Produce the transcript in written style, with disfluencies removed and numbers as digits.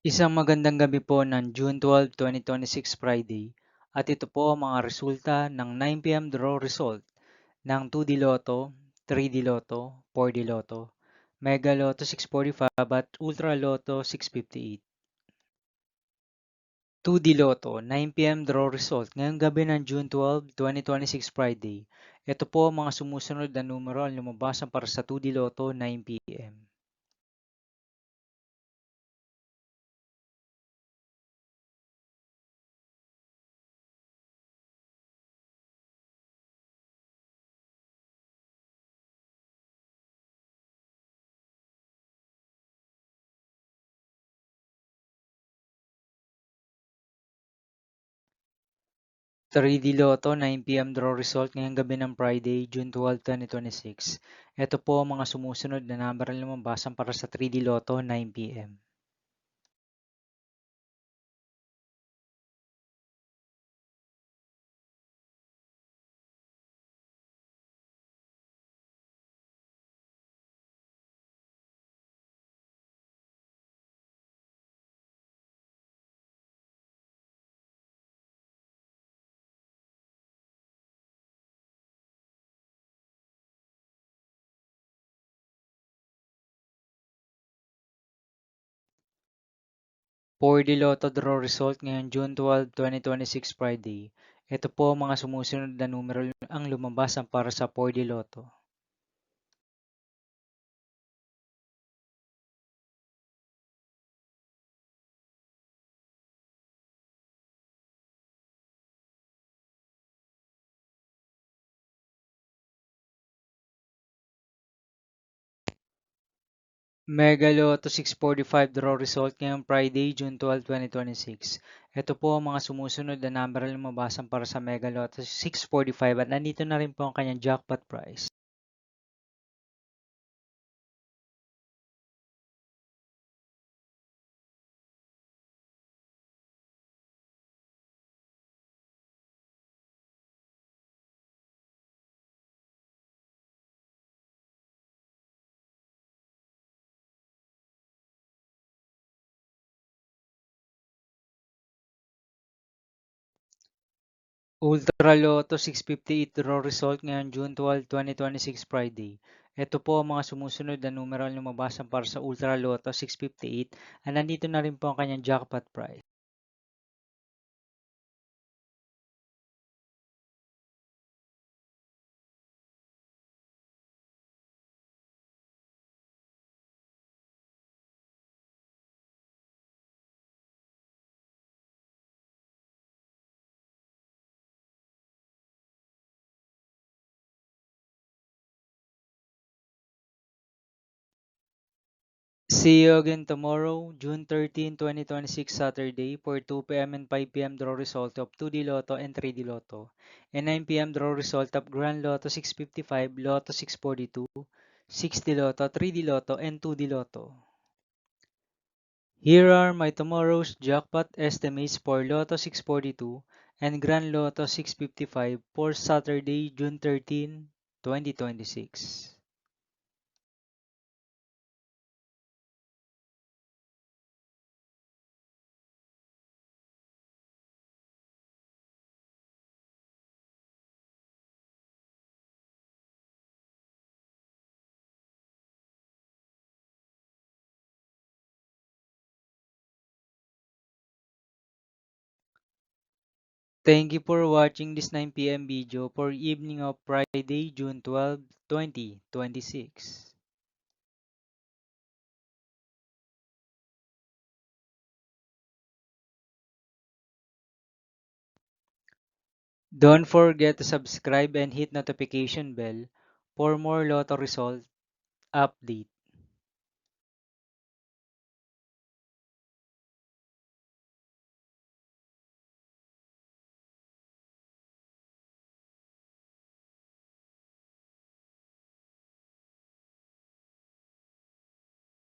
Isang magandang gabi po ng June 12, 2026 Friday at ito po ang mga resulta ng 9 p.m. draw result ng 2D Lotto, 3D Lotto, 4D Lotto, Mega Lotto 645 at Ultra Lotto 658. 2D Lotto, 9 p.m. draw result ngayong gabi ng June 12, 2026 Friday. Ito po ang mga sumusunod na numero ang lumabasan para sa 2D Lotto 9 p.m. 3D Lotto 9 p.m. draw result ngayong gabi ng Friday, June 12, 2026. Ito po ang mga sumusunod na number na lumabasan para sa 3D Lotto 9 p.m. 4D Lotto draw result ngayong June 12, 2026 Friday. Ito po ang mga sumusunod na numero ang lumabasan para sa 4D Lotto. Mega Lotto 645 draw result ngayong Friday, June 12, 2026. Ito po ang mga sumusunod na number na lumabasan para sa Mega Lotto 645 at nandito na rin po ang kanyang jackpot price. Ultra Lotto 658 draw result ngayong June 12, 2026 Friday. Ito po ang mga sumusunod na numero ang lumabasan para sa Ultra Lotto 658 at nandito na rin po ang kanyang jackpot price. See you again tomorrow, June 13, 2026 Saturday for 2 p.m. and 5 p.m. draw result of 2D Lotto and 3D Lotto and 9 p.m. draw result of Grand Lotto 655, Lotto 642, 6D Lotto, 3D Lotto, and 2D Lotto. Here are my tomorrow's jackpot estimates for Lotto 642 and Grand Lotto 655 for Saturday, June 13, 2026. Thank you for watching this 9 p.m. video for evening of Friday, June 12, 2026. Don't forget to subscribe and hit notification bell for more Lotto result update.